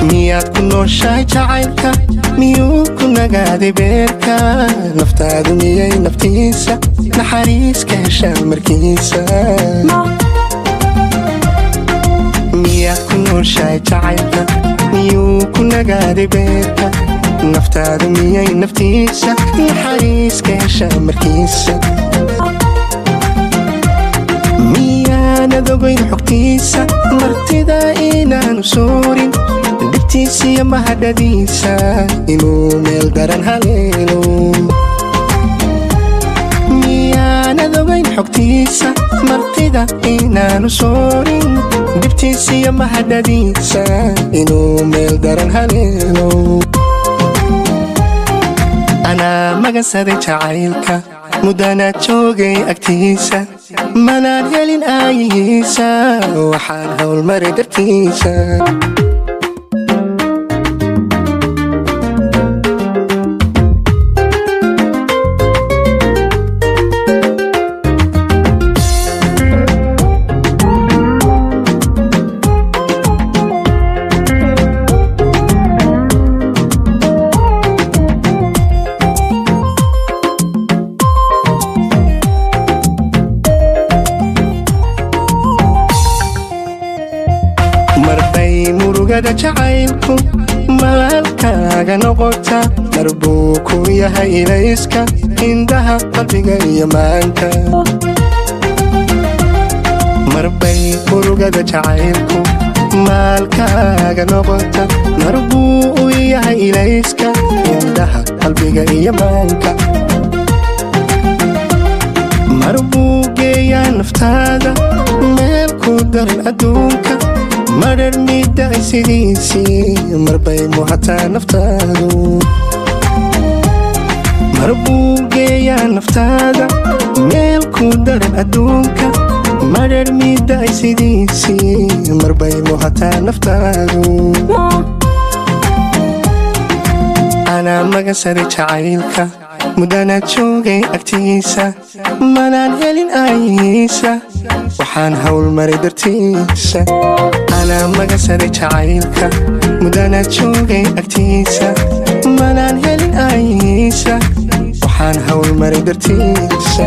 miyaad ku nooshahay jacaylka miyuu ku nagaaday beerka naftaadu miyay naftiisa naxariis ka heshaa markiisa miyaad ku nooshahay jacaylka miyuu ku nagaaday beerka naftaadu miyay naftiisa naxariis ka heshaa markiisa miyaanad ogayn xogtiisa martida inaanu soorin dhibtiisiyo mahadhadiisa inuu meel daran haleelo miyaanad ogayn xogtiisa martida inaanu soorin dhibtiisiyo mahadhadiisa inuu meel daran haleelo anaa magansaday jacaylka muddanaad joogay agtiisa manaan helin aayihiisa waxaan howlmaray dartiisa marbay murugada jacaylku maalkaaga noqota marbuu ku yahay ilayska indhaha qalbiga iyo maanka marbay murugada jacaylku maalkaaga noqota marbuu u yahay ilayska indhaha qalbiga iyo maanka marbuu geeyaa naftaada meel ku daran adduunka marar midday sidiisii marbay muhataa naftaadu marbuu geeyaa naftaada meel ku daran adduunka marar midday sidiisii marbay muhataa naftaadu anaa magansaday jacaylka muddanaad joogay agtiisa manaan helin aayihiisa waxaan howlmaray dartiisa anaa magansaday jacaylka muddanaad joogay agtiisa manaan helin aayihiisa waxaan howlmaray dartiisa